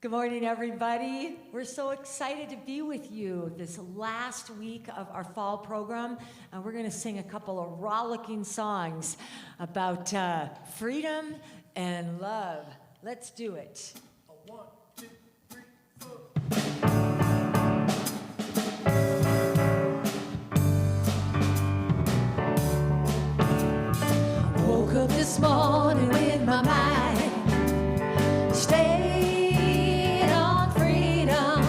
Good morning, everybody. We're so excited to be with you this last week of our fall program. And we're going to sing a couple of rollicking songs about freedom and love. Let's do it. 1, 2, 3, 4. Woke up this morning with my mind stayed on freedom.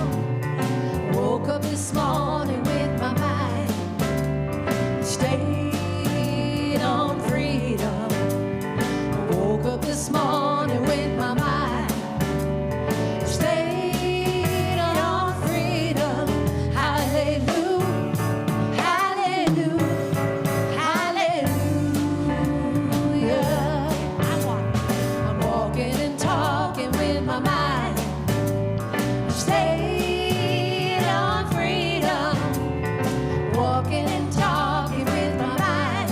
Woke up this morning with my mind stayed on freedom. Woke up this morning with my mind stayed on freedom. Hallelujah, hallelujah, hallelujah. I'm walking and talking with my mind stayed on freedom. Walking and talking with my mind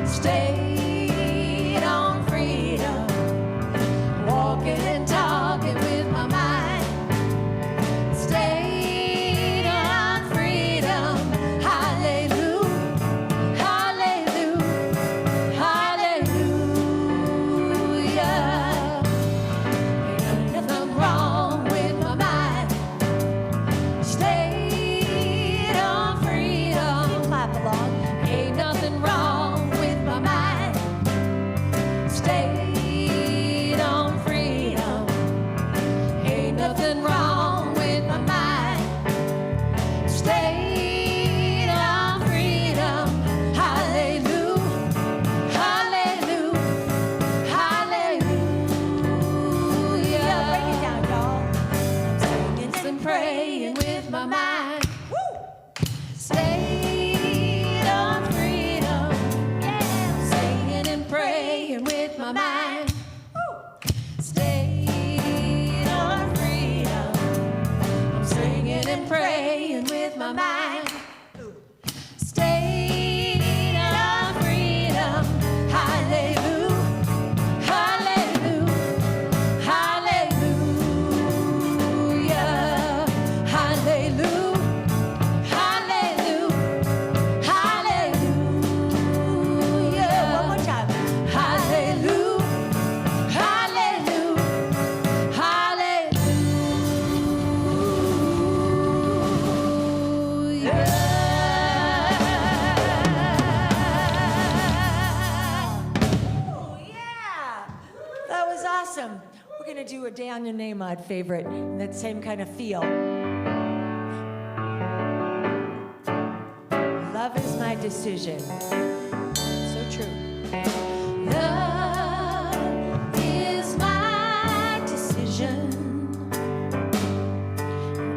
stayed on freedom. Walking and talking with my mind stayed on freedom. Hallelujah, hallelujah, hallelujah. Ain't nothing wrong with my mind stayed on freedom. Clap along. Ain't nothing wrong with my mind stayed on freedom. Ain't nothing wrong with my mind stayed on freedom. Hallelujah, hallelujah, hallelujah. Break it down, y'all. Singing and praying with my mind stayed on freedom. Yeah, singing and praying with my mind stayed on freedom. I'm singing and praying with my mind stayed on freedom. Hallelujah, hallelujah, hallelujah, hallelujah, hallelujah, hallelujah. One more time. Hallelujah, hallelujah, hallelujah. Oh, yeah. That was awesome. We're going to do a Day on Your Name Odd favorite in that same kind of feel. Love is my decision. So true. Love is my decision.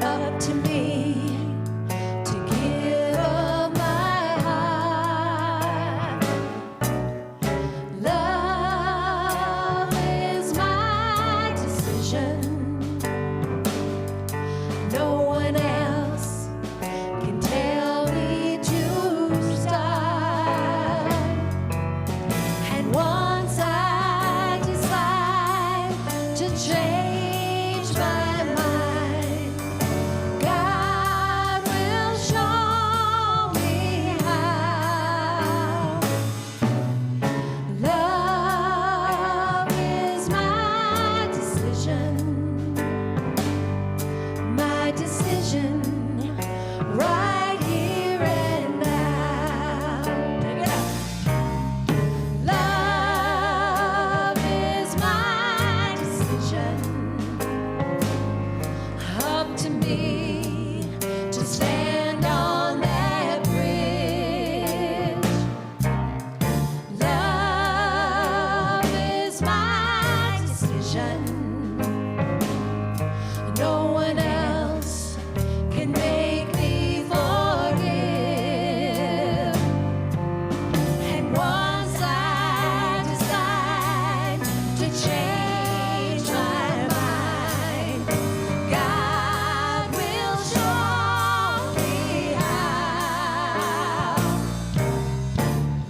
Up to me to give up my heart. Love is my decision. No one else can tell me to start. And once I decide to change my mind, God will show me how. Love is my decision. My decision right here and now. Take it up. Love is my decision. Up to me to stand on that bridge. Love is my decision. No one else can make me forgive. And once I decide to change my mind, God will show me how.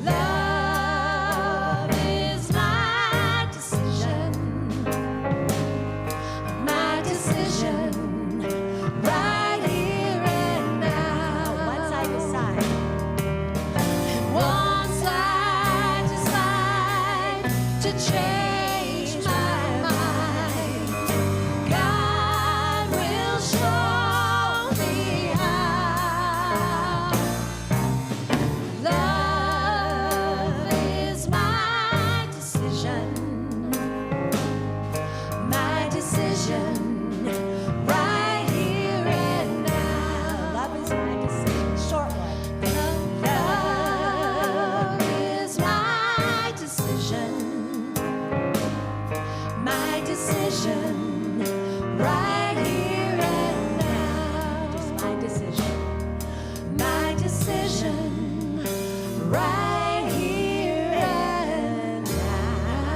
Love is my decision. to change my mind. God will show me how. Love is my decision. My decision. Right here and now. Love is my decision. Short one. Love is my decision. My decision. Right here and now. Just my decision. My decision. Right here and now.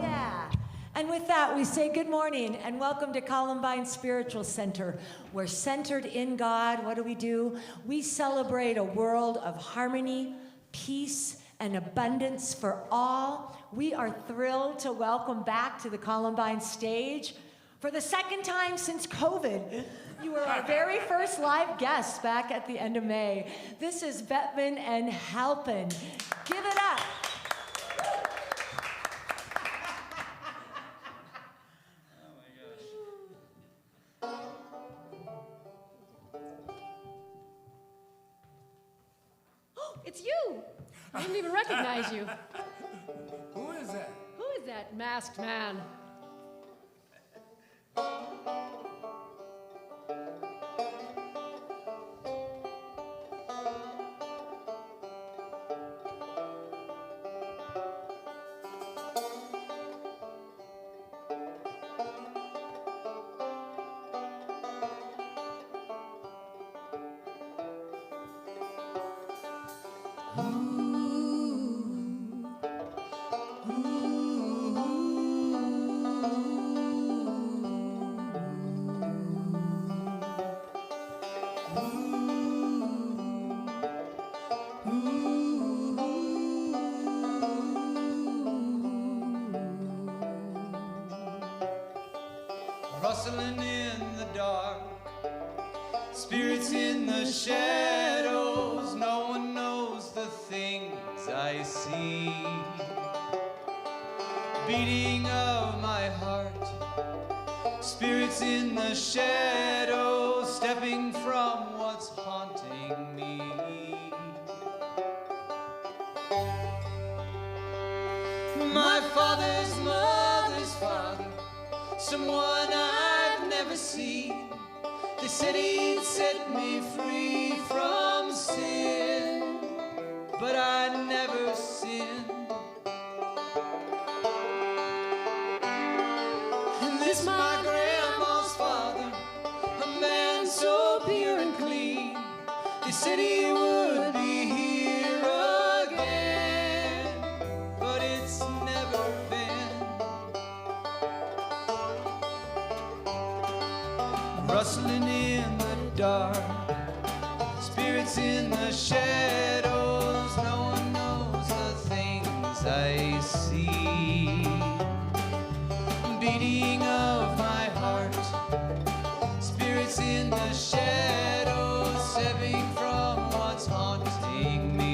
Yeah. And with that, we say good morning and welcome to Columbine Spiritual Center. We're centered in God. What do? We celebrate a world of harmony, peace, and abundance for all. We are thrilled to welcome back to the Columbine stage, for the second time since COVID, you were our very first live guests back at the end of May. This is Bettman and Halpin. Give it up. It's you! I didn't even recognize you. Who is that? Who is that masked man? Rustling in the dark, spirits in the shadows. No one knows the things I see. Beating of my heart, spirits in the shadows, stepping from what's haunting me. My father's mother's father, someone I've never seen. They said he'd set me free from sin, but I never sinned. And this my grandma's father, a man so pure and clean. They said he would be here again, but it's never been. Rustling in the dark, spirits in the shadows. No one knows the things I see. Beating of my heart, spirits in the shadows, stepping from what's haunting me.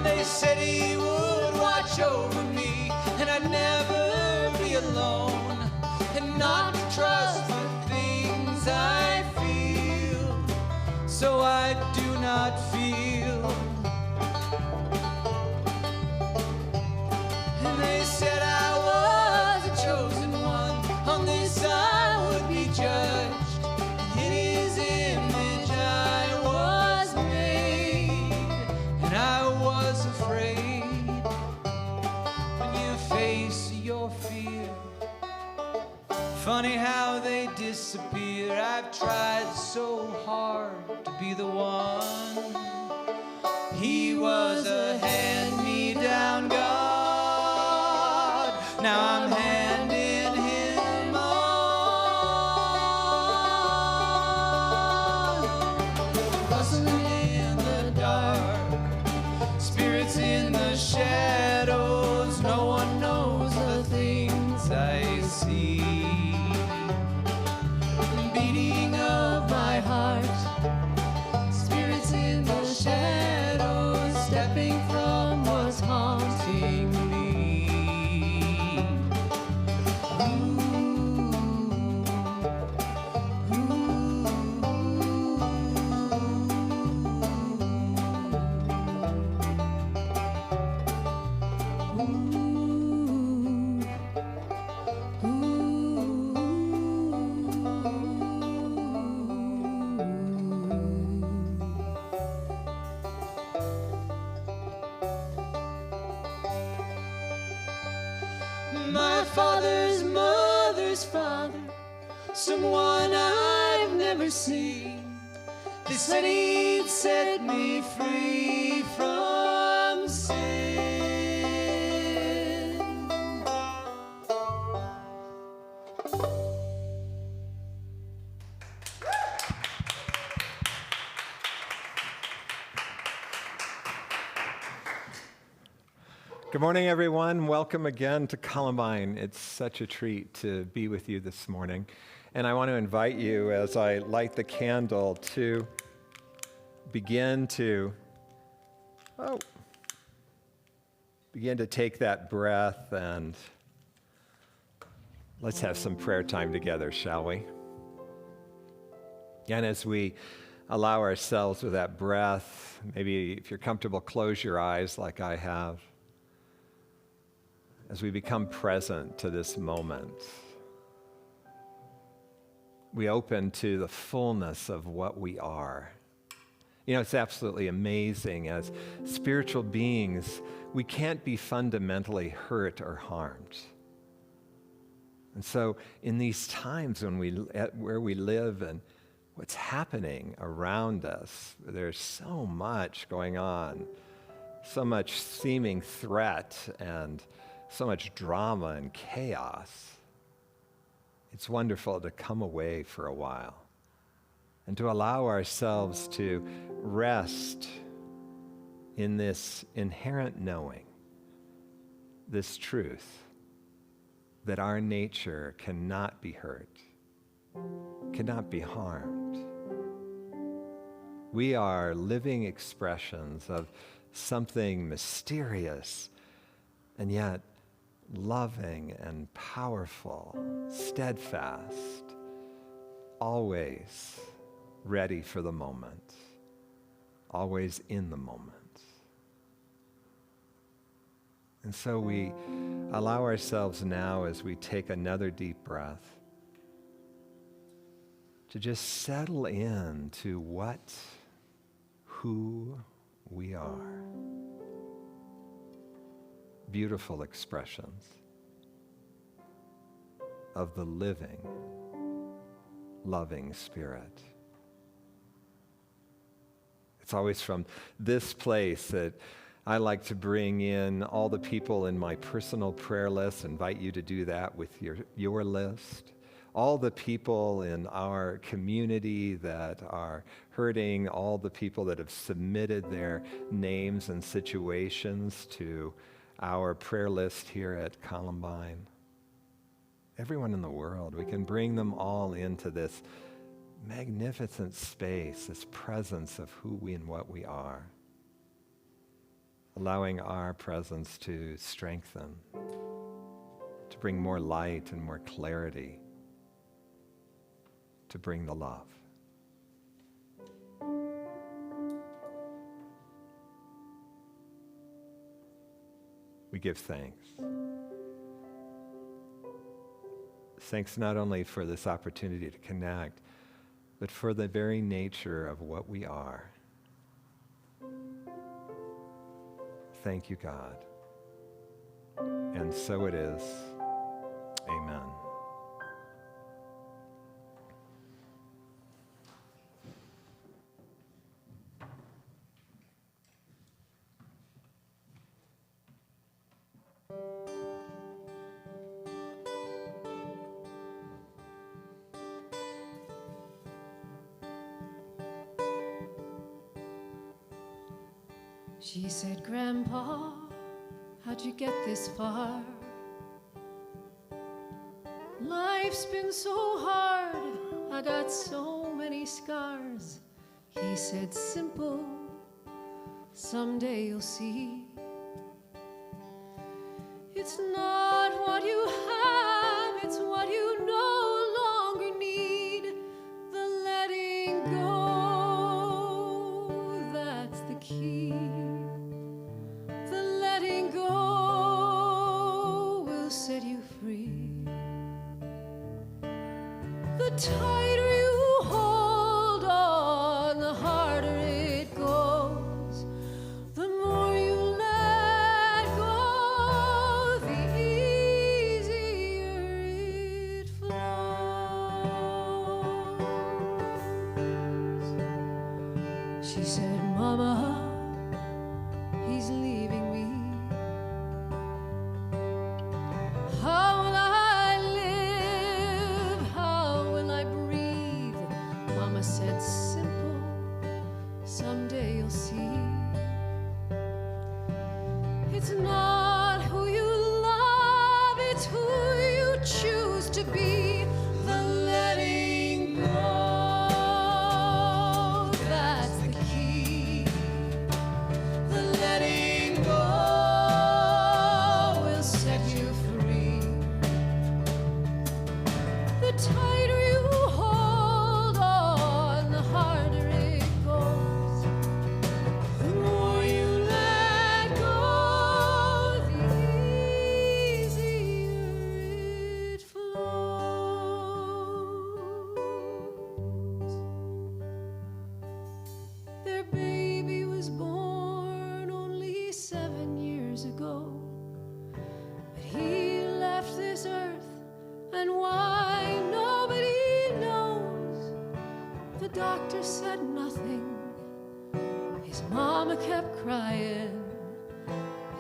They said he would watch over me, and I'd never be alone, and not to trust the things I feel, so I do not feel. And they said I was a chosen one, on this I would be judged. In his image I was made, and I was afraid. When you face your fear, funny how they disappear. I've tried so hard to be the one. He was a hand-me-down God. Now I'm handing him on. someone I've never seen. They said he'd set me free from sin. Good morning, everyone. Welcome again to Columbine. It's such a treat to be with you this morning. And I want to invite you, as I light the candle, to begin to take that breath, and let's have some prayer time together, shall we? And as we allow ourselves with that breath, maybe if you're comfortable, close your eyes like I have. As we become present to this moment, we open to the fullness of what we are. You know, it's absolutely amazing. As spiritual beings, we can't be fundamentally hurt or harmed. And so in these times where we live and what's happening around us, there's so much going on, so much seeming threat and so much drama and chaos. It's wonderful to come away for a while and to allow ourselves to rest in this inherent knowing, this truth that our nature cannot be hurt, cannot be harmed. We are living expressions of something mysterious and yet loving and powerful, steadfast, always ready for the moment, always in the moment. And so we allow ourselves now, as we take another deep breath, to just settle into who we are. Beautiful expressions of the living, loving Spirit. It's always from this place that I like to bring in all the people in my personal prayer list, invite you to do that with your list. All the people in our community that are hurting, all the people that have submitted their names and situations to our prayer list here at Columbine. Everyone in the world, we can bring them all into this magnificent space, this presence of who we and what we are, allowing our presence to strengthen, to bring more light and more clarity, to bring the love. We give thanks. Thanks not only for this opportunity to connect, but for the very nature of what we are. Thank you, God. And so it is. Amen. She said, Grandpa, how'd you get this far? Life's been so hard, I got so many scars. He said, simple, someday you'll see. It's not what you have, it's what you no longer need. The letting go, that's the key. The letting go will set you free. The tighter you hold on, the harder it goes. The more you let She said, Mama, he's leaving me. How will I live? How will I breathe? Mama said, simple, someday you'll see. It's not who you love, it's who you choose to be. The letting go, that's the key. The letting go will set you free. The tighter you hold on, the harder it goes. The more you let go, the easier it flows. Their baby was born only 7 years ago. But he left this earth, and why nobody knows. The doctor said nothing. His mama kept crying.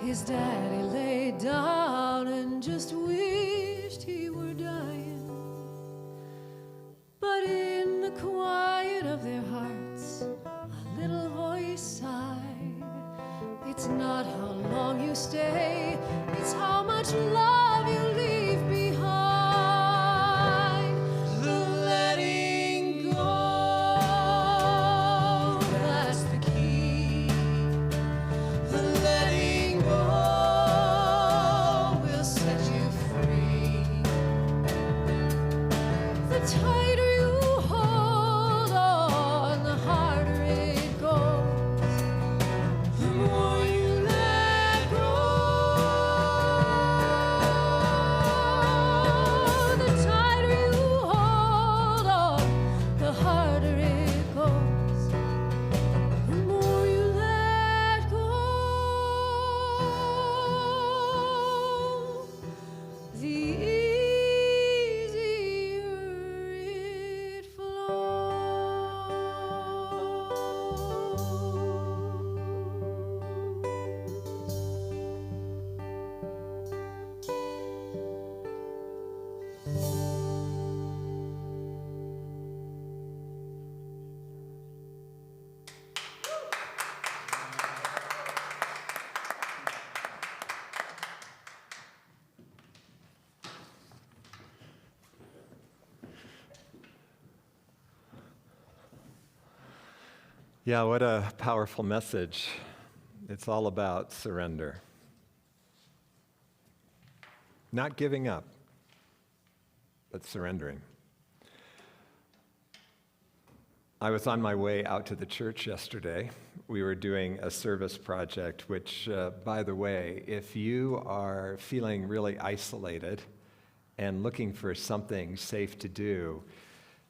His daddy laid down and just wished he were dying. But in the quiet of their hearts, a little voice sighed. It's not how long you stay, it's how much love you leave behind. The letting go, that's the key. The letting go will set you free. The tighter you hold on, the harder it goes. The more you let go, the tighter you hold on, the harder it goes. The more you let go, the easier it Yeah, what a powerful message. It's all about surrender. Not giving up, but surrendering. I was on my way out to the church yesterday. We were doing a service project, which, by the way, if you are feeling really isolated and looking for something safe to do,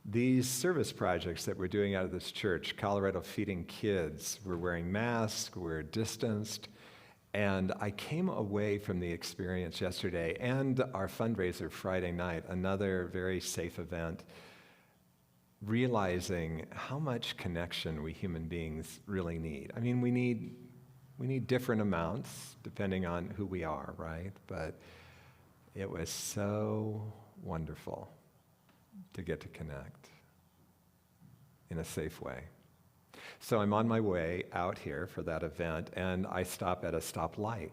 these service projects that we're doing out of this church, Colorado Feeding Kids, we're wearing masks, we're distanced, and I came away from the experience yesterday and our fundraiser Friday night, another very safe event, realizing how much connection we human beings really need. I mean, we need different amounts depending on who we are, right? But it was so wonderful to get to connect in a safe way. So I'm on my way out here for that event, and I stop at a stoplight.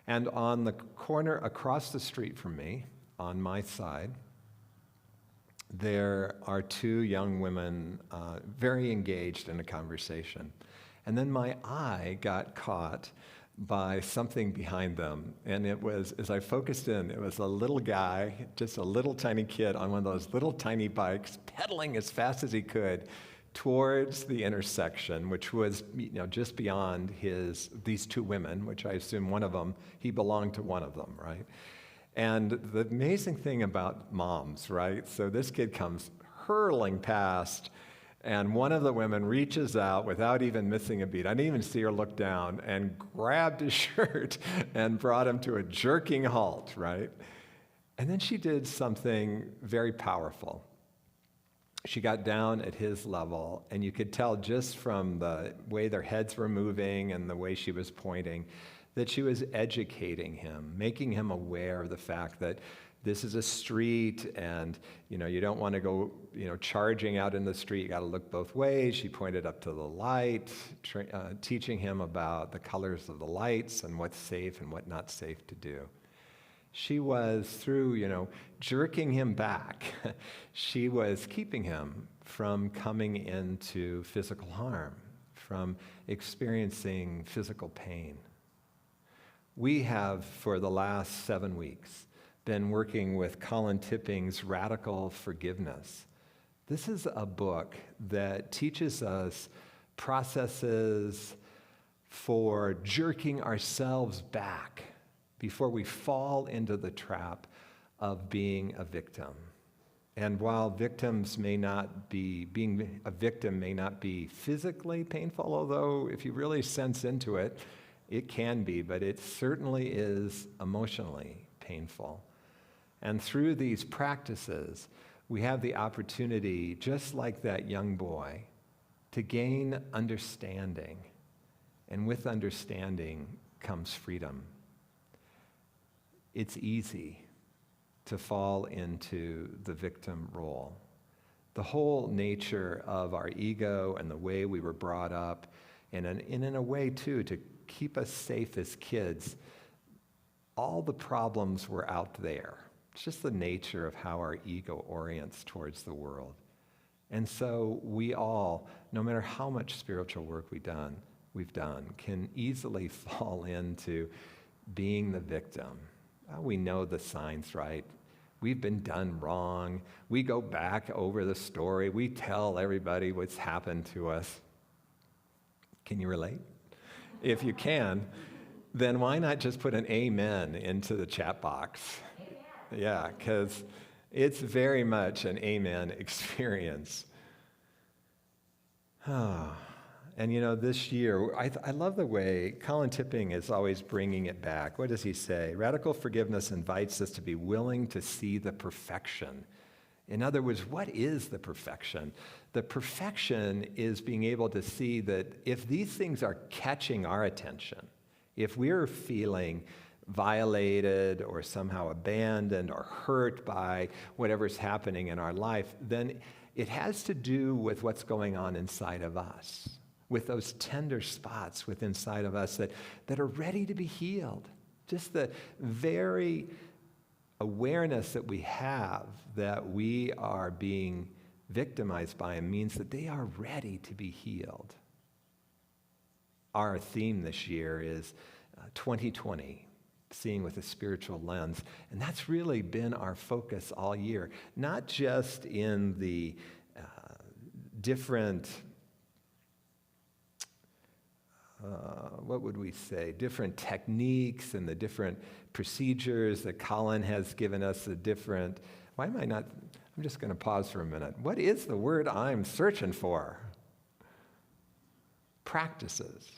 And on the corner across the street from me, on my side, there are two young women very engaged in a conversation. And then my eye got caught by something behind them. And it was, as I focused in, it was a little guy, just a little tiny kid on one of those little tiny bikes, pedaling as fast as he could towards the intersection, which was, just beyond these two women, which I assume one of them, he belonged to one of them, right? And the amazing thing about moms, right? So this kid comes hurtling past, and one of the women reaches out without even missing a beat. I didn't even see her look down, and grabbed his shirt and brought him to a jerking halt, right? And then she did something very powerful. she got down at his level, and you could tell just from the way their heads were moving and the way she was pointing that she was educating him, making him aware of the fact that this is a street, and you don't want to go charging out in the street. You got to look both ways. She pointed up to the light, teaching him about the colors of the lights and what's safe and what not safe to do. She was, through jerking him back, she was keeping him from coming into physical harm, from experiencing physical pain. We have, for the last 7 weeks, been working with Colin Tipping's Radical Forgiveness. This is a book that teaches us processes for jerking ourselves back before we fall into the trap of being a victim. And while being a victim may not be physically painful, although if you really sense into it, it can be, but it certainly is emotionally painful. And through these practices, we have the opportunity, just like that young boy, to gain understanding. And with understanding comes freedom. It's easy to fall into the victim role. The whole nature of our ego and the way we were brought up, and in a way, too, to keep us safe as kids, all the problems were out there. It's just the nature of how our ego orients towards the world. And so we all, no matter how much spiritual work we've done, can easily fall into being the victim. We know the signs, right? We've been done wrong. We go back over the story. We tell everybody what's happened to us. Can you relate? If you can, then why not just put an amen into the chat box? Yeah, because it's very much an amen experience. And this year, I love the way Colin Tipping is always bringing it back. What does he say? Radical forgiveness invites us to be willing to see the perfection. In other words, what is the perfection? The perfection is being able to see that if these things are catching our attention, if we're feeling violated or somehow abandoned or hurt by whatever's happening in our life, then it has to do with what's going on inside of us, with those tender spots within inside of us that are ready to be healed. Just the very awareness that we have that we are being victimized by them means that they are ready to be healed. Our theme this year is 2020. Seeing with a spiritual lens. And that's really been our focus all year, not just in the different, different techniques and the different procedures that Colin has given us, I'm just going to pause for a minute. What is the word I'm searching for? Practices.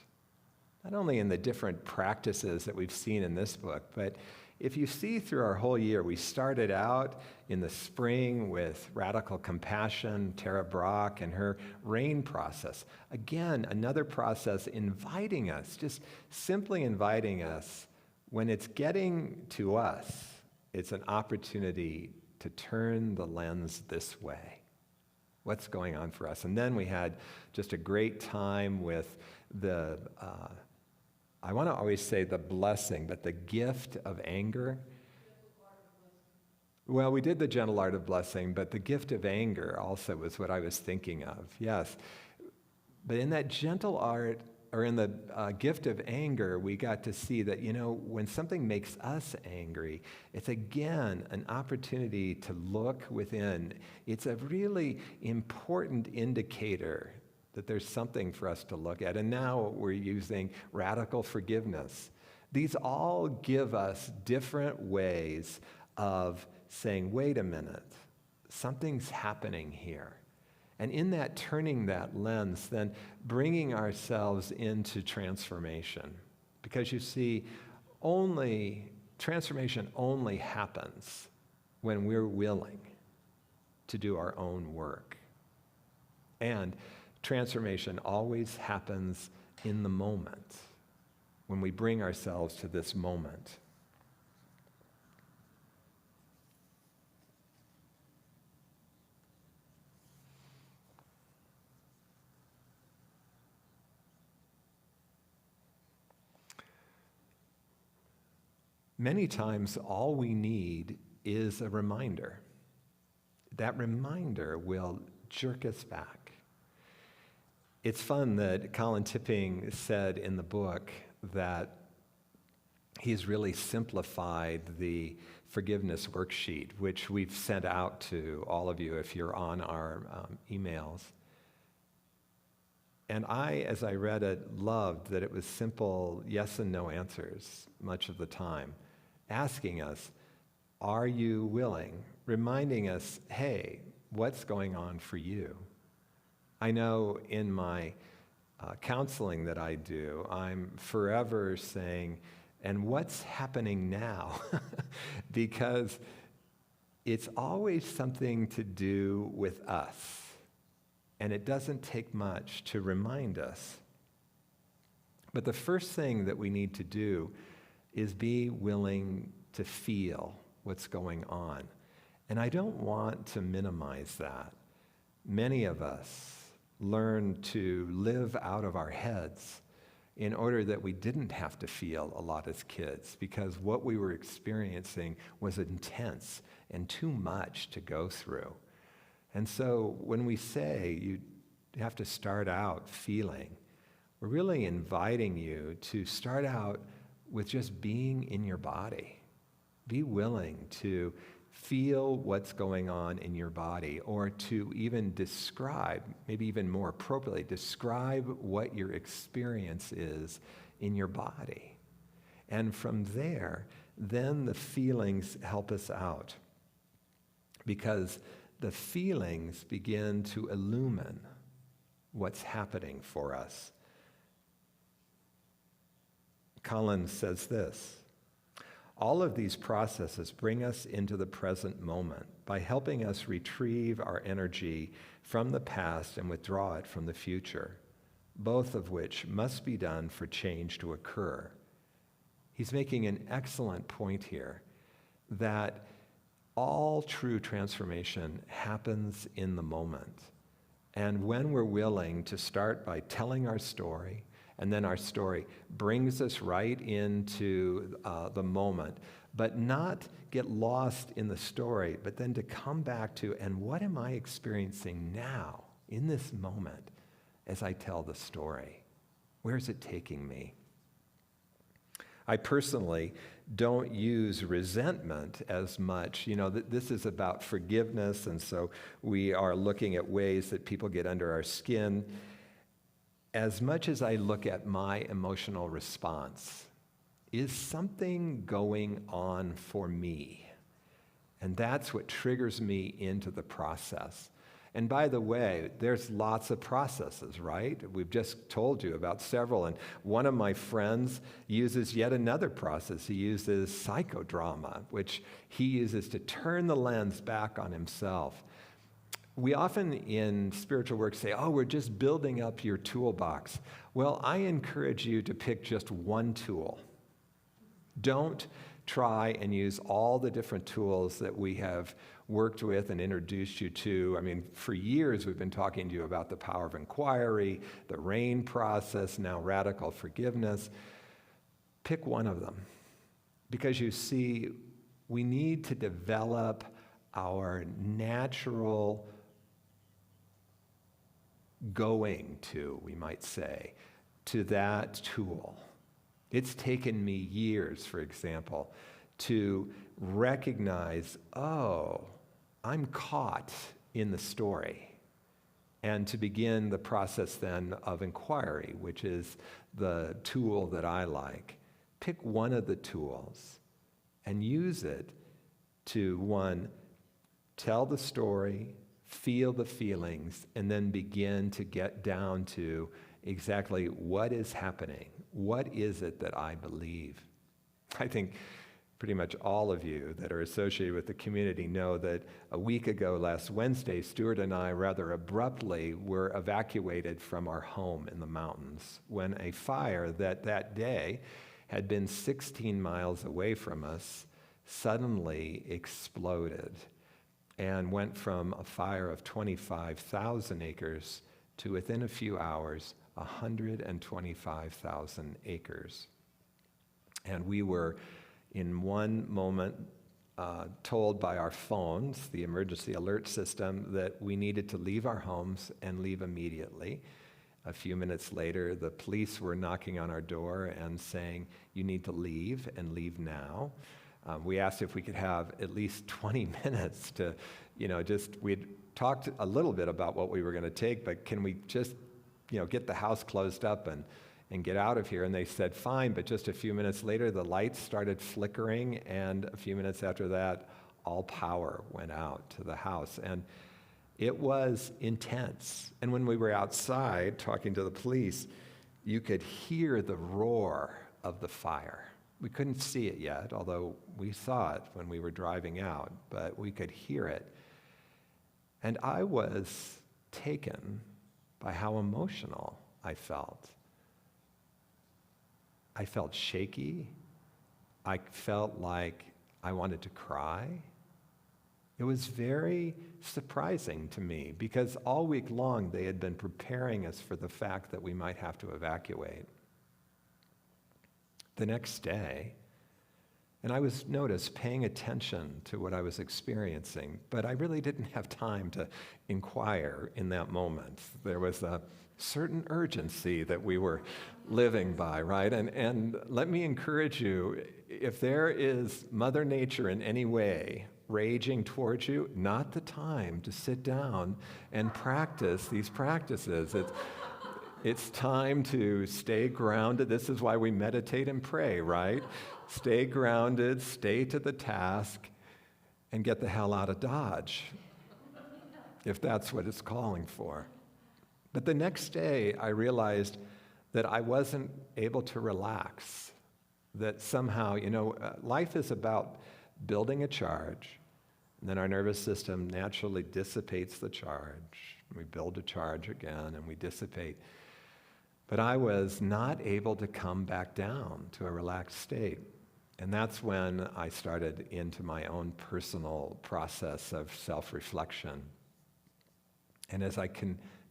Not only in the different practices that we've seen in this book, but if you see through our whole year, we started out in the spring with radical compassion, Tara Brock and her RAIN process. Again, another process inviting us, just simply inviting us, when it's getting to us, it's an opportunity to turn the lens this way. What's going on for us? And then we had just a great time with the I want to always say the blessing, but the gift of anger. Well, we did the gentle art of blessing, but the gift of anger also was what I was thinking of, yes. But in that gentle art, or in the gift of anger, we got to see that, when something makes us angry, it's again an opportunity to look within. It's a really important indicator that there's something for us to look at. And now we're using radical forgiveness. These all give us different ways of saying, wait a minute, something's happening here. And in that turning that lens, then bringing ourselves into transformation. Because you see, transformation only happens when we're willing to do our own work. And transformation always happens in the moment, when we bring ourselves to this moment. Many times, all we need is a reminder. That reminder will jerk us back. It's fun that Colin Tipping said in the book that he's really simplified the forgiveness worksheet, which we've sent out to all of you if you're on our emails. And I, as I read it, loved that it was simple yes and no answers much of the time, asking us, are you willing? Reminding us, hey, what's going on for you? I know in my counseling that I do, I'm forever saying, and what's happening now? Because it's always something to do with us. And it doesn't take much to remind us. But the first thing that we need to do is be willing to feel what's going on. And I don't want to minimize that. Many of us learned to live out of our heads in order that we didn't have to feel a lot as kids, because what we were experiencing was intense and too much to go through. And so when we say you have to start out feeling, we're really inviting you to start out with just being in your body. Be willing to feel what's going on in your body, or to even describe, maybe even more appropriately, describe what your experience is in your body. And from there, then the feelings help us out, because the feelings begin to illumine what's happening for us. Collins says this: all of these processes bring us into the present moment by helping us retrieve our energy from the past and withdraw it from the future, both of which must be done for change to occur. He's making an excellent point here that all true transformation happens in the moment. And when we're willing to start by telling our story, and then our story brings us right into the moment, but not get lost in the story, but then to come back to, and what am I experiencing now, in this moment, as I tell the story? Where's it taking me? I personally don't use resentment as much. You know, this is about forgiveness, and so we are looking at ways that people get under our skin. As much as I look at my emotional response, is something going on for me? And that's what triggers me into the process. And by the way, there's lots of processes, right? We've just told you about several. And one of my friends uses yet another process. He uses psychodrama, which he uses to turn the lens back on himself. We often in spiritual work say, oh, we're just building up your toolbox. Well, I encourage you to pick just one tool. Don't try and use all the different tools that we have worked with and introduced you to. I mean, for years we've been talking to you about the power of inquiry, the RAIN process, now radical forgiveness. Pick one of them, because you see, we need to develop our natural going to, we might say, to that tool. It's taken me years, for example, to recognize, oh, I'm caught in the story, and to begin the process then of inquiry, which is the tool that I like. Pick one of the tools and use it to, one, tell the story, feel the feelings, and then begin to get down to exactly what is happening. What is it that I believe? I think pretty much all of you that are associated with the community know that a week ago, last Wednesday, Stuart and I rather abruptly were evacuated from our home in the mountains when a fire that day had been 16 miles away from us suddenly exploded and went from a fire of 25,000 acres to, within a few hours, 125,000 acres. And we were, in one moment, told by our phones, the emergency alert system, that we needed to leave our homes and leave immediately. A few minutes later, the police were knocking on our door and saying, you need to leave and leave now. We asked if we could have at least 20 minutes to, we'd talked a little bit about what we were going to take, but can we just, get the house closed up and get out of here? And they said, fine, but just a few minutes later, the lights started flickering, and a few minutes after that, all power went out to the house. And it was intense. And when we were outside talking to the police, you could hear the roar of the fire. We couldn't see it yet, although we saw it when we were driving out, but we could hear it. And I was taken by how emotional I felt. I felt shaky. I felt like I wanted to cry. It was very surprising to me because all week long they had been preparing us for the fact that we might have to evacuate. The next day, and I was, notice, paying attention to what I was experiencing, but I really didn't have time to inquire in that moment. There was a certain urgency that we were living by, right? And let me encourage you, if there is Mother Nature in any way raging towards you, not the time to sit down and practice these practices. It's time to stay grounded. This is why we meditate and pray, right? Stay grounded, stay to the task, and get the hell out of Dodge, if that's what it's calling for. But the next day, I realized that I wasn't able to relax, that somehow, life is about building a charge, and then our nervous system naturally dissipates the charge. We build a charge again, and we dissipate. But I was not able to come back down to a relaxed state. And that's when I started into my own personal process of self-reflection. And as I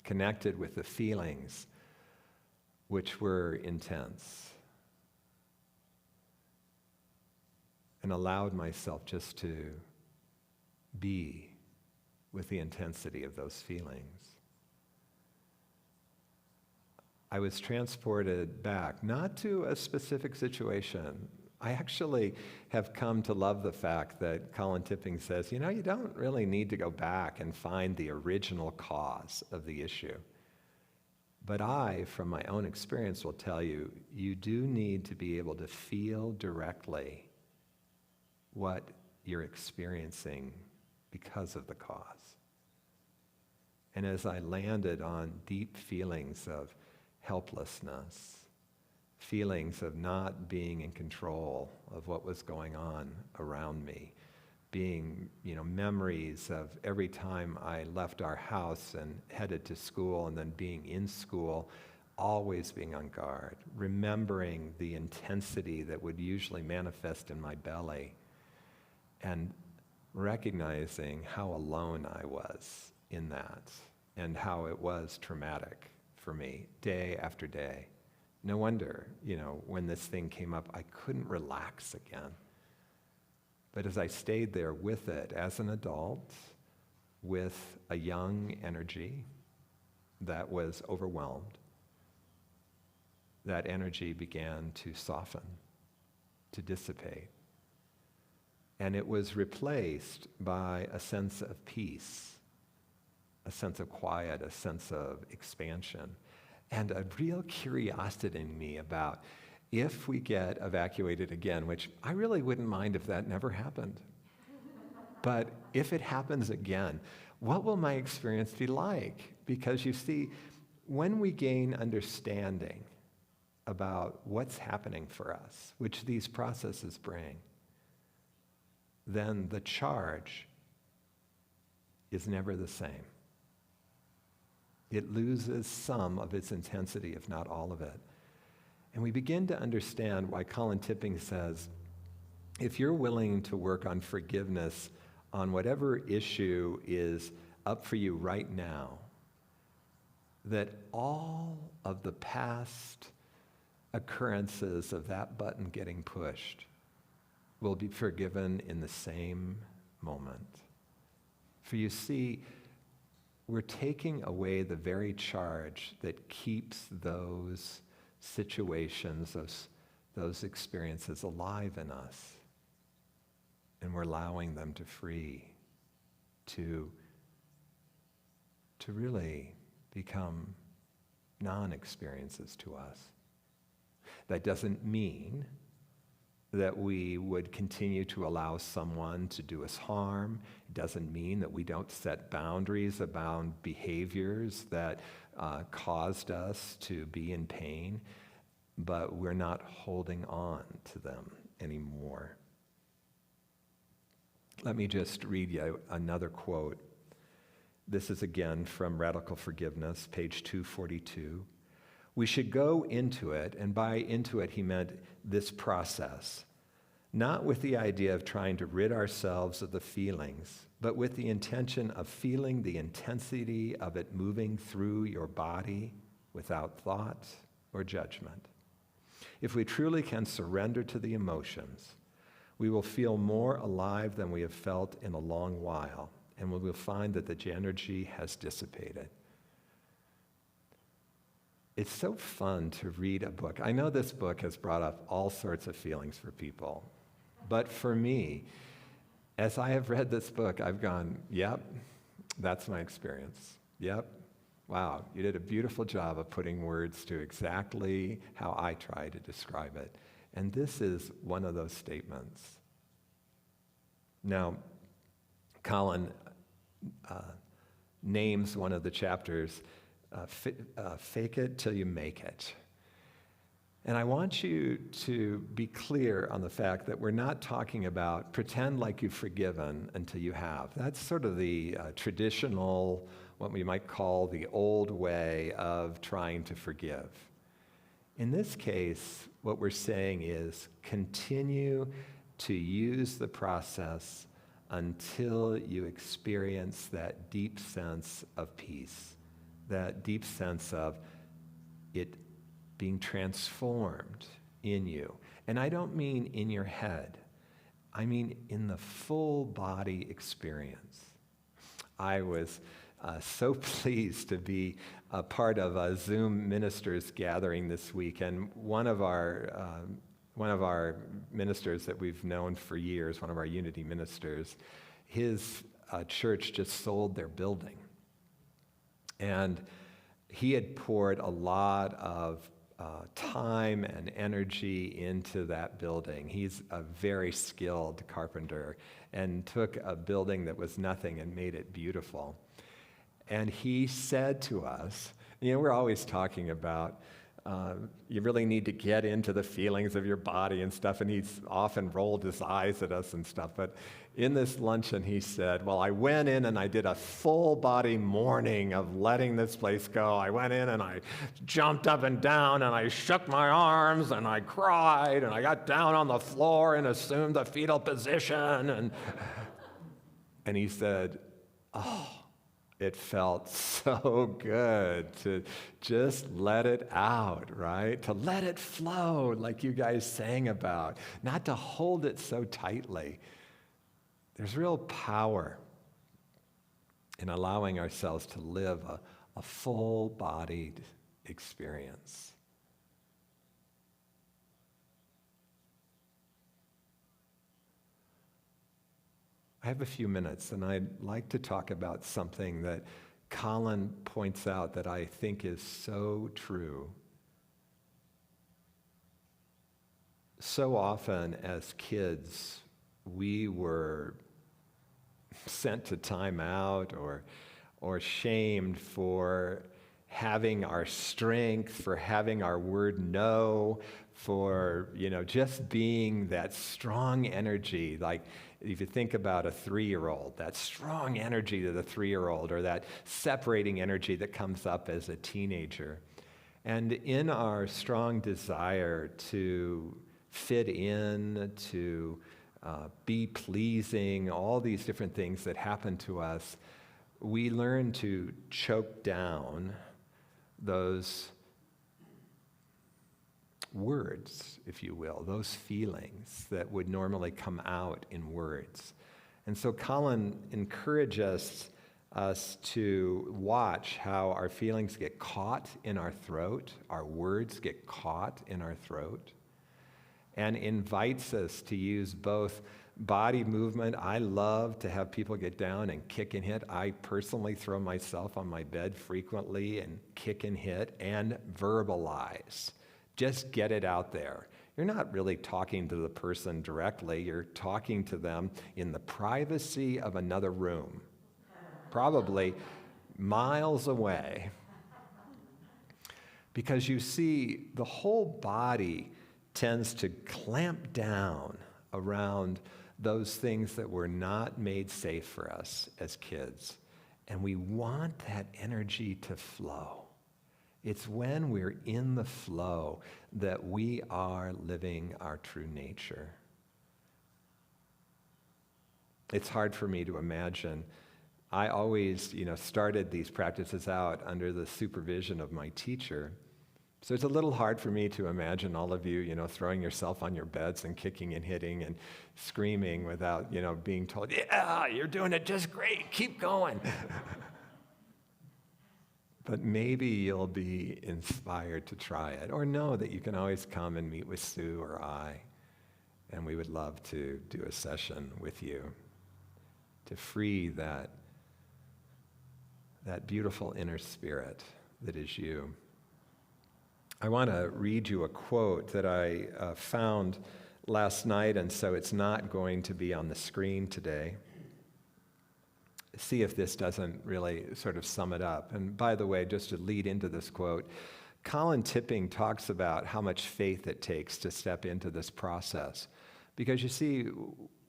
connected with the feelings, which were intense, and allowed myself just to be with the intensity of those feelings, I was transported back, not to a specific situation. I actually have come to love the fact that Colin Tipping says, you don't really need to go back and find the original cause of the issue. But I, from my own experience, will tell you, you do need to be able to feel directly what you're experiencing because of the cause. And as I landed on deep feelings of helplessness, feelings of not being in control of what was going on around me, being, memories of every time I left our house and headed to school, and then being in school, always being on guard, remembering the intensity that would usually manifest in my belly, and recognizing how alone I was in that, and how it was traumatic for me, day after day. No wonder, when this thing came up, I couldn't relax again. But as I stayed there with it as an adult, with a young energy that was overwhelmed, that energy began to soften, to dissipate. And it was replaced by a sense of peace, a sense of quiet, a sense of expansion, and a real curiosity in me about if we get evacuated again, which I really wouldn't mind if that never happened. But if it happens again, what will my experience be like? Because you see, when we gain understanding about what's happening for us, which these processes bring, then the charge is never the same. It loses some of its intensity, if not all of it. And we begin to understand why Colin Tipping says, if you're willing to work on forgiveness on whatever issue is up for you right now, that all of the past occurrences of that button getting pushed will be forgiven in the same moment. For you see, we're taking away the very charge that keeps those situations, those experiences alive in us. And we're allowing them to free, to really become non-experiences to us. That doesn't mean that we would continue to allow someone to do us harm. It doesn't mean that we don't set boundaries about behaviors that caused us to be in pain, but we're not holding on to them anymore. Let me just read you another quote. This is again from Radical Forgiveness, page 242. We should go into it, and by into it he meant this process, not with the idea of trying to rid ourselves of the feelings, but with the intention of feeling the intensity of it moving through your body without thought or judgment. If we truly can surrender to the emotions, we will feel more alive than we have felt in a long while, and we will find that the energy has dissipated. It's so fun to read a book. I know this book has brought up all sorts of feelings for people, but for me, as I have read this book, I've gone, yep, that's my experience. Yep, wow, you did a beautiful job of putting words to exactly how I try to describe it. And this is one of those statements. Now, Colin names one of the chapters, Fake It Till You Make It. And I want you to be clear on the fact that we're not talking about pretend like you've forgiven until you have. That's sort of the traditional, what we might call the old way of trying to forgive. In this case, what we're saying is continue to use the process until you experience that deep sense of peace, that deep sense of it being transformed in you. And I don't mean in your head. I mean in the full body experience. I was so pleased to be a part of a Zoom ministers gathering this week, and one of our ministers that we've known for years, one of our Unity ministers, his church just sold their building, and he had poured a lot of time and energy into that building. He's a very skilled carpenter and took a building that was nothing and made it beautiful. And he said to us, we're always talking about you really need to get into the feelings of your body and stuff, and he's often rolled his eyes at us and stuff. But in this luncheon, he said, well, I went in and I did a full body mourning of letting this place go. I went in and I jumped up and down and I shook my arms and I cried and I got down on the floor and assumed the fetal position. And he said, oh, it felt so good to just let it out, right? To let it flow like you guys sang about, not to hold it so tightly. There's real power in allowing ourselves to live a full-bodied experience. I have a few minutes, and I'd like to talk about something that Colin points out that I think is so true. So often as kids, we were sent to time out or shamed for having our strength, for having our word no, for just being that strong energy. Like If you think about a 3-year-old, that strong energy to the 3-year-old, or that separating energy that comes up as a teenager. And in our strong desire to fit in, to be pleasing, all these different things that happen to us, we learn to choke down those words, if you will, those feelings that would normally come out in words. And so Colin encourages us to watch how our feelings get caught in our throat, our words get caught in our throat, and invites us to use both body movement. I love to have people get down and kick and hit. I personally throw myself on my bed frequently and kick and hit, and verbalize. Just get it out there. You're not really talking to the person directly. You're talking to them in the privacy of another room, probably miles away. Because you see, the whole body tends to clamp down around those things that were not made safe for us as kids. And we want that energy to flow. It's when we're in the flow that we are living our true nature. It's hard for me to imagine. I always, started these practices out under the supervision of my teacher. So it's a little hard for me to imagine all of you, throwing yourself on your beds and kicking and hitting and screaming without, being told, yeah, you're doing it just great, keep going. But maybe you'll be inspired to try it, or know that you can always come and meet with Sue or I, and we would love to do a session with you to free that beautiful inner spirit that is you. I want to read you a quote that I found last night, and so it's not going to be on the screen today. See if this doesn't really sort of sum it up. And by the way, just to lead into this quote, Colin Tipping talks about how much faith it takes to step into this process. Because you see,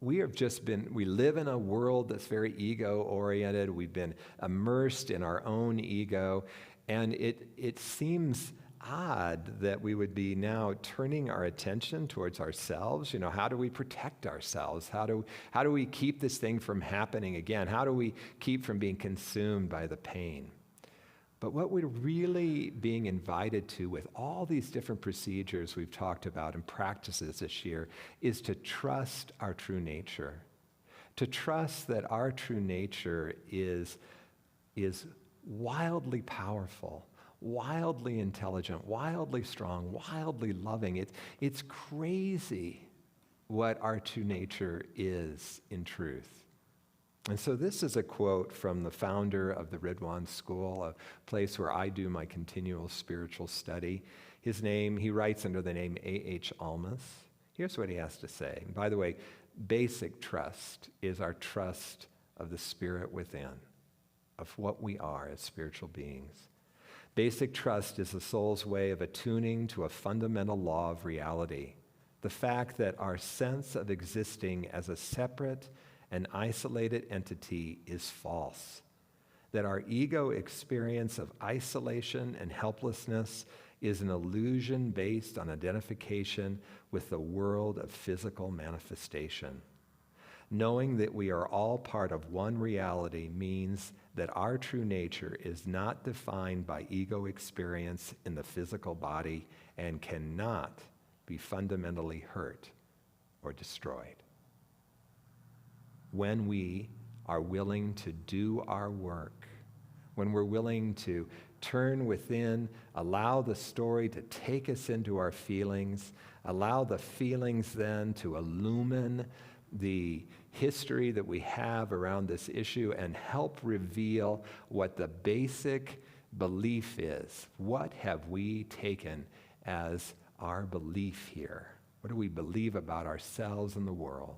we live in a world that's very ego-oriented. We've been immersed in our own ego, and it seems odd that we would be now turning our attention towards ourselves. How do we protect ourselves? How do we keep this thing from happening again? How do we keep from being consumed by the pain? But what we're really being invited to with all these different procedures we've talked about and practices this year is to trust our true nature. To trust that our true nature is wildly powerful, wildly intelligent, wildly strong, wildly loving. It's crazy what our true nature is in truth. And so this is a quote from the founder of the Ridwan School, a place where I do my continual spiritual study. He writes under the name A.H. Almas. Here's what he has to say. And by the way, basic trust is our trust of the spirit within, of what we are as spiritual beings. Basic trust is the soul's way of attuning to a fundamental law of reality, the fact that our sense of existing as a separate and isolated entity is false, that our ego experience of isolation and helplessness is an illusion based on identification with the world of physical manifestation. Knowing that we are all part of one reality means that our true nature is not defined by ego experience in the physical body and cannot be fundamentally hurt or destroyed. When we are willing to do our work, when we're willing to turn within, allow the story to take us into our feelings, allow the feelings then to illumine the history that we have around this issue and help reveal what the basic belief is. What have we taken as our belief here? What do we believe about ourselves and the world?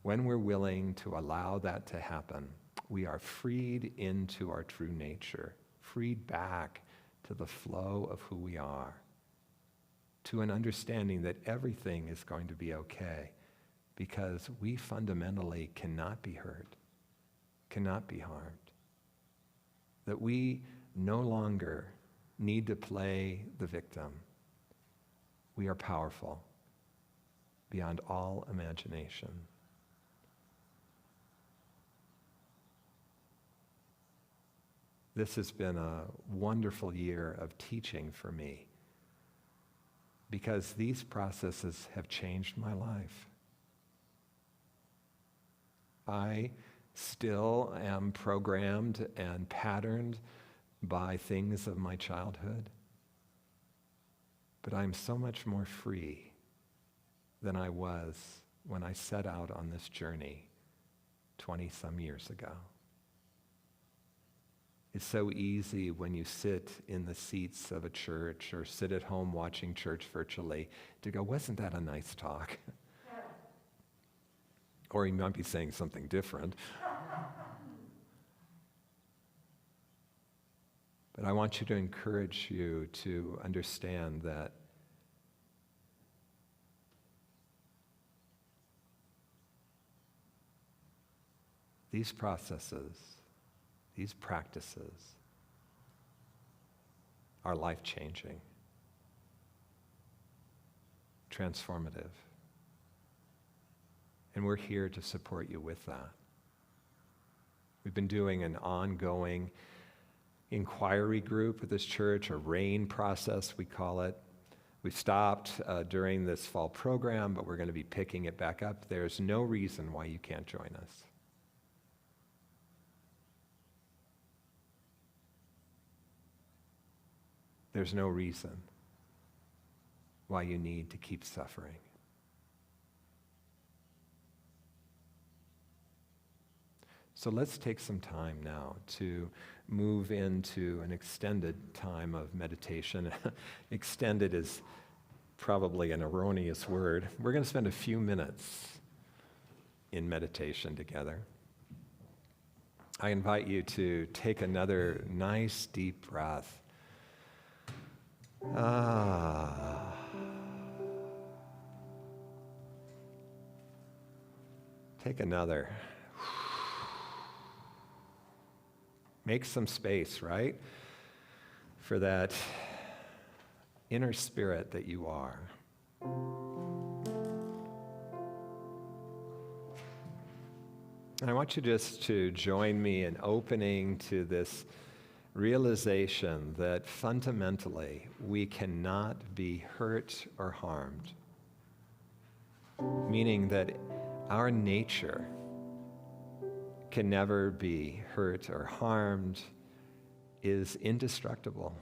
When we're willing to allow that to happen, we are freed into our true nature, freed back to the flow of who we are, to an understanding that everything is going to be okay, because we fundamentally cannot be hurt, cannot be harmed. That we no longer need to play the victim. We are powerful beyond all imagination. This has been a wonderful year of teaching for me because these processes have changed my life. I still am programmed and patterned by things of my childhood, but I'm so much more free than I was when I set out on this journey 20-some years ago. It's so easy when you sit in the seats of a church or sit at home watching church virtually to go, wasn't that a nice talk? Or you might be saying something different. But I want you to encourage you to understand that these processes, these practices are life-changing, transformative. And we're here to support you with that. We've been doing an ongoing inquiry group at this church, a RAIN process, we call it. We stopped during this fall program, but we're going to be picking it back up. There's no reason why you can't join us. There's no reason why you need to keep suffering. So let's take some time now to move into an extended time of meditation. Extended is probably an erroneous word. We're going to spend a few minutes in meditation together. I invite you to take another nice deep breath. Take another. Make some space, right, for that inner spirit that you are. And I want you just to join me in opening to this realization that fundamentally we cannot be hurt or harmed, meaning that our nature can never be hurt or harmed, is indestructible.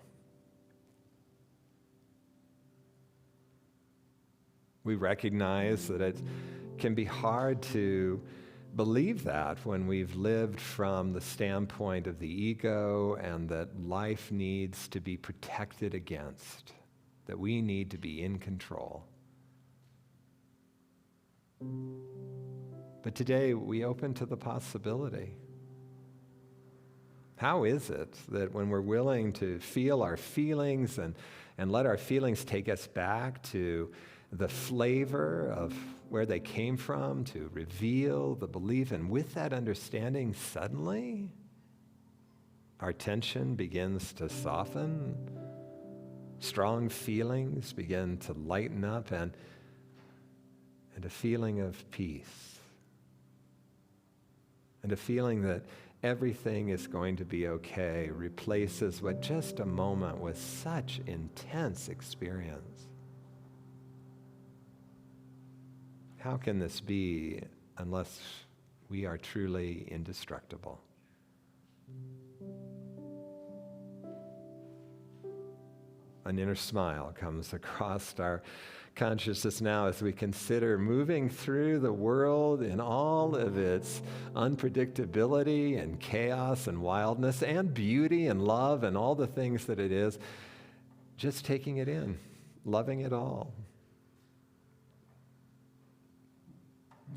We recognize that it can be hard to believe that when we've lived from the standpoint of the ego and that life needs to be protected against, that we need to be in control. But today we open to the possibility. How is it that when we're willing to feel our feelings and let our feelings take us back to the flavor of where they came from, to reveal the belief, and with that understanding, suddenly our tension begins to soften, strong feelings begin to lighten up, and a feeling of peace, and a feeling that everything is going to be okay replaces what just a moment was such intense experience. How can this be unless we are truly indestructible? An inner smile comes across our consciousness now as we consider moving through the world in all of its unpredictability and chaos and wildness and beauty and love and all the things that it is, just taking it in, loving it all.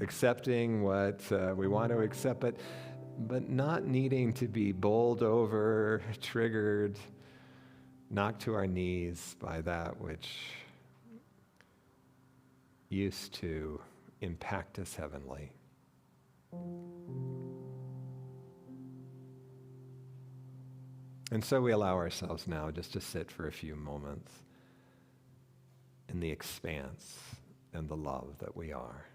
Accepting what we want to accept, but not needing to be bowled over, triggered, knocked to our knees by that which used to impact us heavenly. And so we allow ourselves now just to sit for a few moments in the expanse and the love that we are.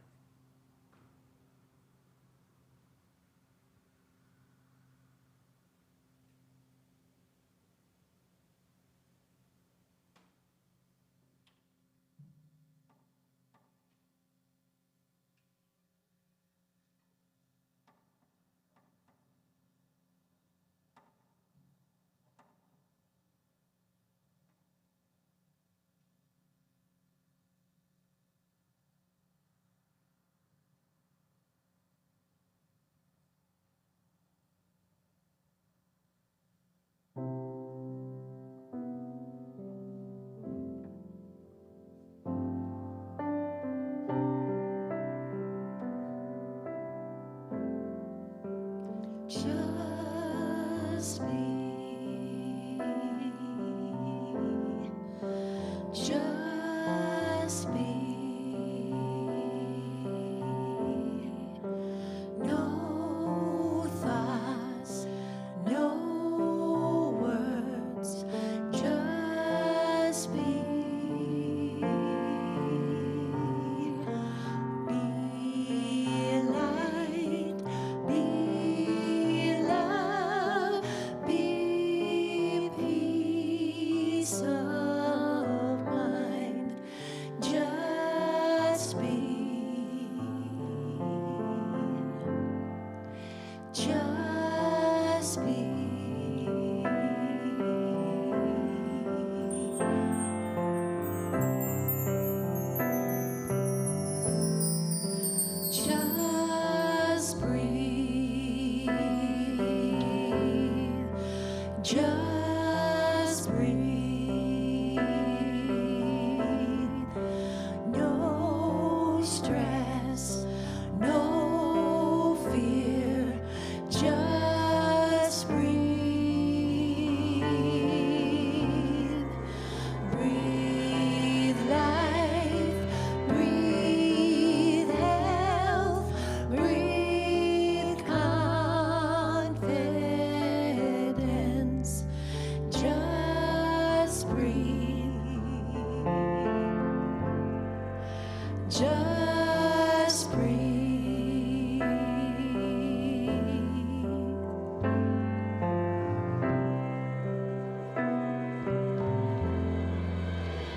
Just be, just be. No thoughts, no words, just be. Be light, be love, be peace of mind. Just be. Just be. Just breathe. Just breathe. No stress, no fear. Just breathe. Breathe life, breathe health, breathe confidence. Just breathe. Just breathe.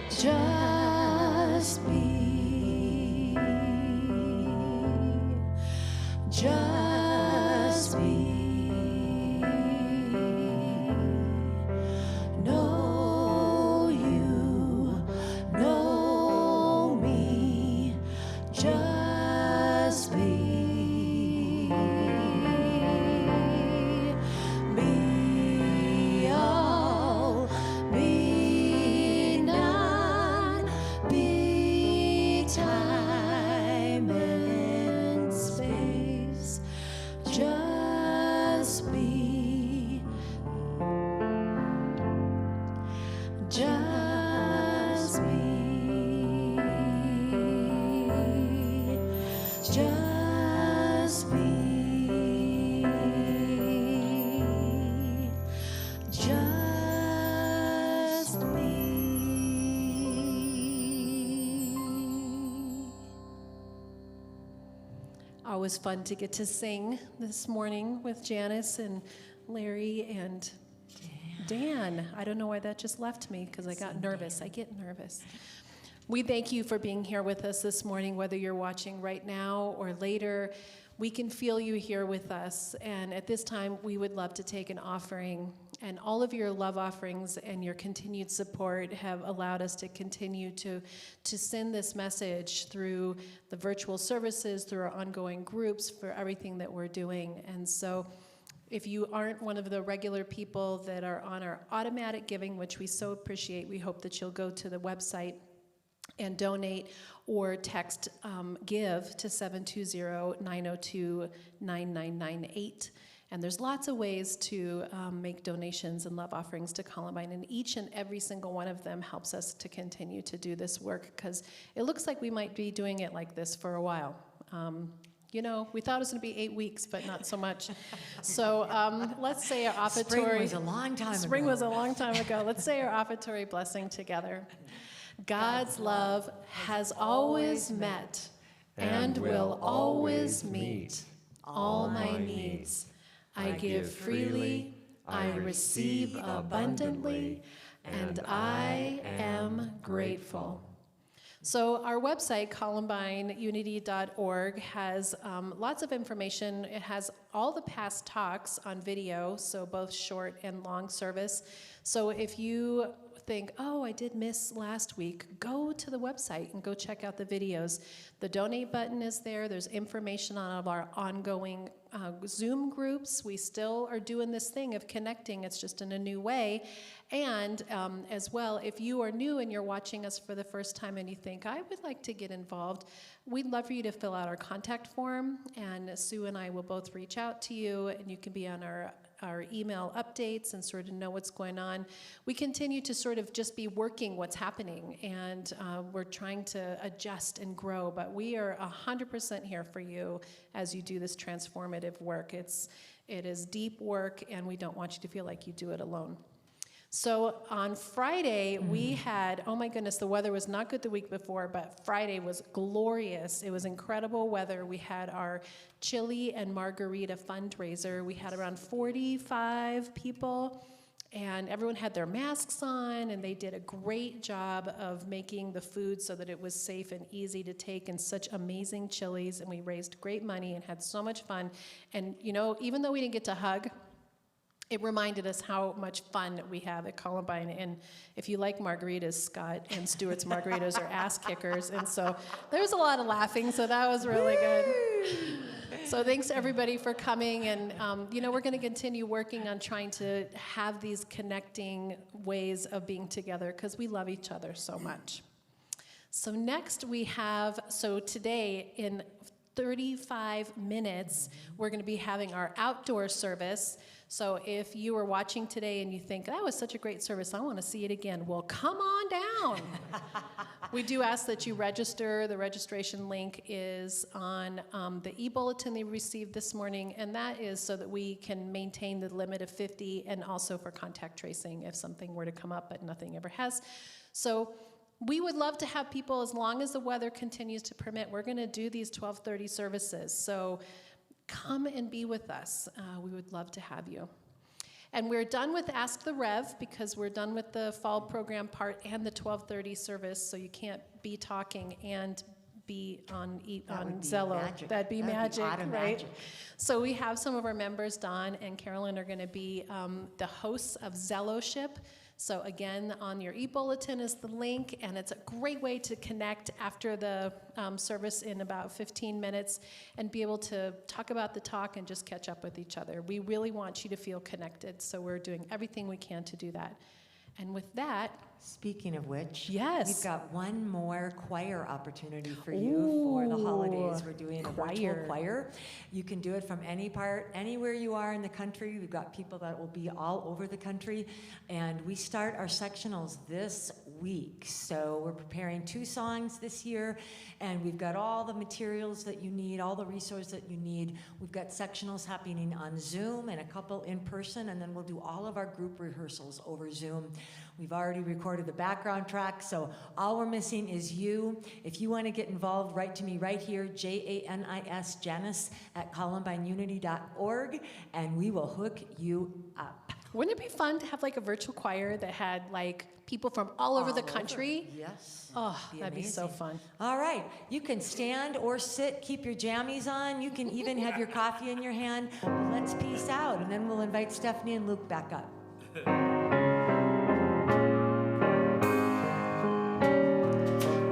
Just be. Just be. Know you, know me. Just be. Be all, be none, be time and space. Just be. Just be. Just be. Just be. Always fun to get to sing this morning with Janice and Larry and Dan. I don't know why that just left me because I got nervous. I get nervous. We thank you for being here with us this morning, whether you're watching right now or later. We can feel you here with us. And at this time, we would love to take an offering. And all of your love offerings and your continued support have allowed us to continue to send this message through the virtual services, through our ongoing groups, for everything that we're doing. And so if you aren't one of the regular people that are on our automatic giving, which we so appreciate, we hope that you'll go to the website and donate or text GIVE to 720-902-9998. And there's lots of ways to make donations and love offerings to Columbine, and each and every single one of them helps us to continue to do this work, because it looks like we might be doing it like this for a while. You know, we thought it was going to be 8 weeks, but not so much. So let's say our offertory... Spring was a long time ago. Spring was a long time ago. Let's say our offertory blessing together. God's love has always met and will always meet all my needs. I give freely, I receive abundantly, and I am grateful. So our website, columbineunity.org, has lots of information. It has all the past talks on video, so both short and long service. So if you think, oh, I did miss last week, go to the website and go check out the videos. The donate button is there. There's information on all of our ongoing Zoom groups. We still are doing this thing of connecting. It's just in a new way. And as well, if you are new and you're watching us for the first time and you think, I would like to get involved, we'd love for you to fill out our contact form, and Sue and I will both reach out to you, and you can be on our email updates and sort of know what's going on. We continue to sort of just be working what's happening, and we're trying to adjust and grow, but we are 100% here for you as you do this transformative work. It is deep work, and we don't want you to feel like you do it alone. So on Friday, we had, oh my goodness, the weather was not good the week before, but Friday was glorious. It was incredible weather. We had our chili and margarita fundraiser. We had around 45 people, and everyone had their masks on, and they did a great job of making the food so that it was safe and easy to take, and such amazing chilies, and we raised great money and had so much fun. And, you know, even though we didn't get to hug, it reminded us how much fun we have at Columbine. And if you like margaritas, Scott and Stuart's margaritas are ass kickers. And so there was a lot of laughing, so that was really good. So thanks to everybody for coming. And, you know, we're going to continue working on trying to have these connecting ways of being together, because we love each other so much. So next we have, so today in 35 minutes, we're going to be having our outdoor service. So if you were watching today and you think, that was such a great service, I want to see it again, well, come on down. We do ask that you register. The registration link is on the e-bulletin they received this morning, and that is so that we can maintain the limit of 50, and also for contact tracing if something were to come up, but nothing ever has. So we would love to have people, as long as the weather continues to permit. We're going to do these 12:30 services. So come and be with us. We would love to have you. And we're done with Ask the Rev, because we're done with the fall program part and the 12:30 service, so you can't be talking and be on Zello. Magic. That'd be magic, right? Magic. So we have some of our members, Don and Carolyn, are going to be the hosts of Zelloship. So again, on your e-bulletin is the link, and it's a great way to connect after the service in about 15 minutes and be able to talk about the talk and just catch up with each other. We really want you to feel connected, so we're doing everything we can to do that. And with that, Speaking of which, yes, we've got one more choir opportunity for you for the holidays. We're doing a virtual choir. You can do it from any part, anywhere you are in the country. We've got people that will be all over the country. And we start our sectionals this week. So we're preparing 2 songs this year, and we've got all the materials that you need, all the resources that you need. We've got sectionals happening on Zoom and a couple in person, and then we'll do all of our group rehearsals over Zoom. We've already recorded the background track, so all we're missing is you. If you want to get involved, write to me right here, Janis, Janice at columbineunity.org, and we will hook you up. Wouldn't it be fun to have like a virtual choir that had like people from all over the country? Yes. Oh, Be that'd be so amazing. fun. All right, you can stand or sit, keep your jammies on. You can even have your coffee in your hand. Let's peace out, and then we'll invite Stephanie and Luke back up.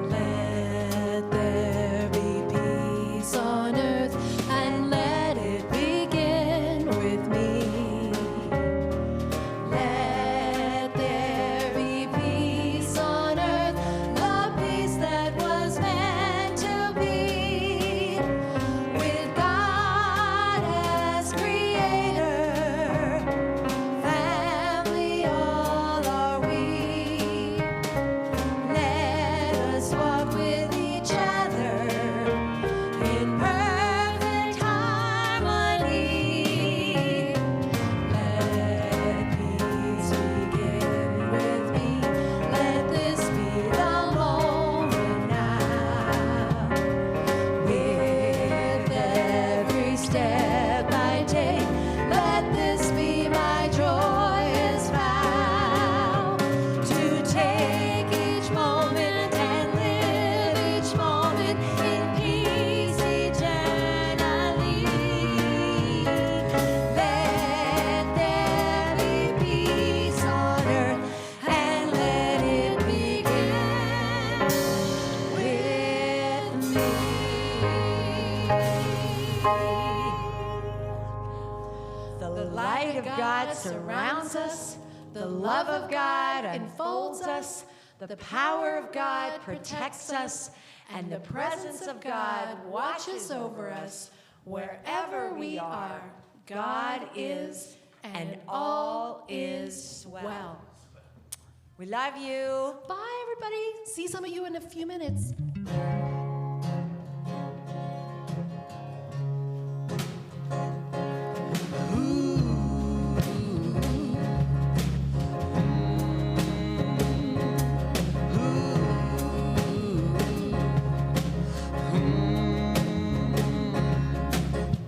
Let there be peace on earth, and let it begin with me. Let there be peace on earth, the peace that was meant to be, with God as creator The light of God surrounds us. The love of God enfolds us. The power of God protects us. And the presence of God watches over us. Wherever we are, God is, and all is well. We love you. Bye, everybody. See some of you in a few minutes.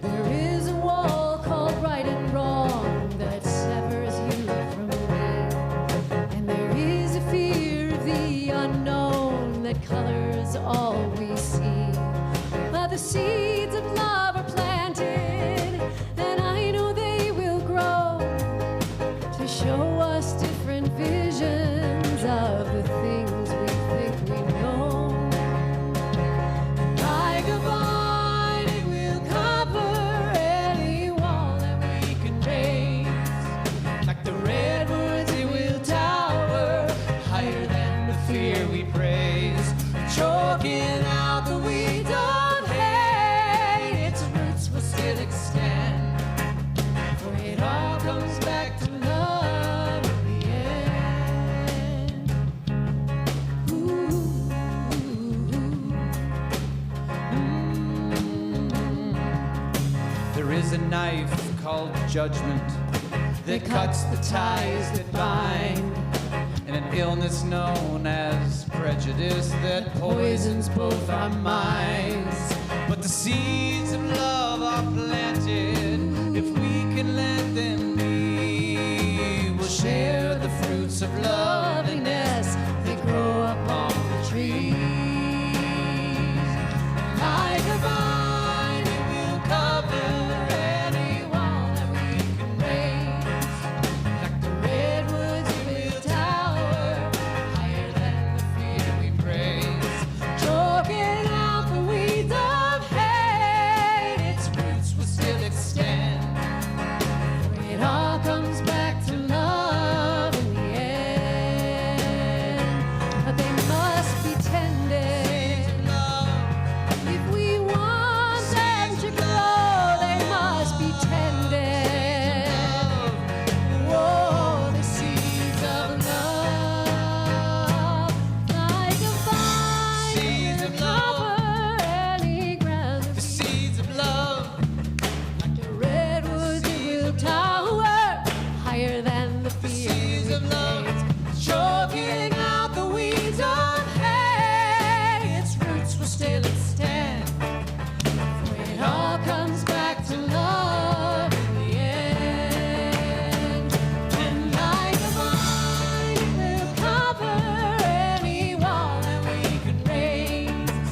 There is a wall called right and wrong that severs you from me. And there is a fear of the unknown that colors all we see. But the seeds of love are planted, and I know they will grow to show us different visions of the things we think we know. Like a vine, it will cover any wall that we can raise. Like the redwoods, it will tower higher than the fear we praise. Choking out the weeds of hate, its roots will still extend. For it all comes back to love in the end. There is a knife called judgment that cuts the ties that bind, and an illness known as prejudice that poisons both our minds. But the seeds of love are planted if we can let them be. We'll share the fruits of loveliness that grow up on the trees. Like a vine, it will cover any wall that we can raise. Like the redwoods, it will tower higher than the fear we praise. Choking out the weeds of hate, its roots will still extend. For it all comes back to love in the end. But they must be tended. If we want them to grow, they must be tended. Whoa, the seeds of love, like a vine, Seeds will of love. cover any ground. The seeds of love, Like the redwoods, it will tower higher than the the fear. seeds of love, choking out the weeds of hate, its roots will still extend. For it all comes back to love in the end. And like a vine, it will cover any wall that we can raise.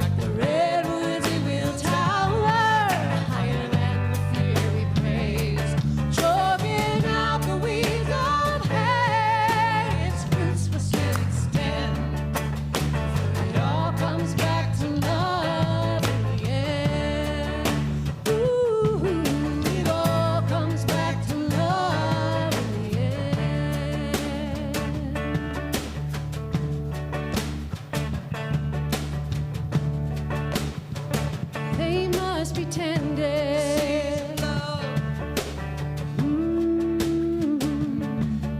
Like the redwoods, it will tower higher than the fear we praise. Choking out the weeds of hate, its roots will still extend. For it all comes back to love in the end. Ooh, it all comes back to love in the end. They must be tended.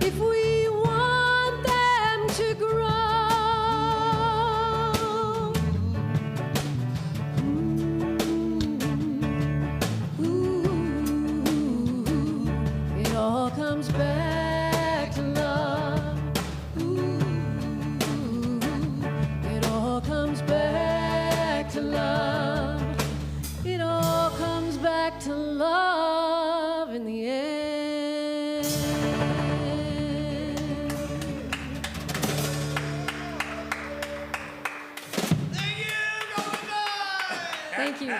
If we want them to grow. It all comes back to love. It all comes back to love. It all comes back to love in the end. Thank you, Columbine! Thank you.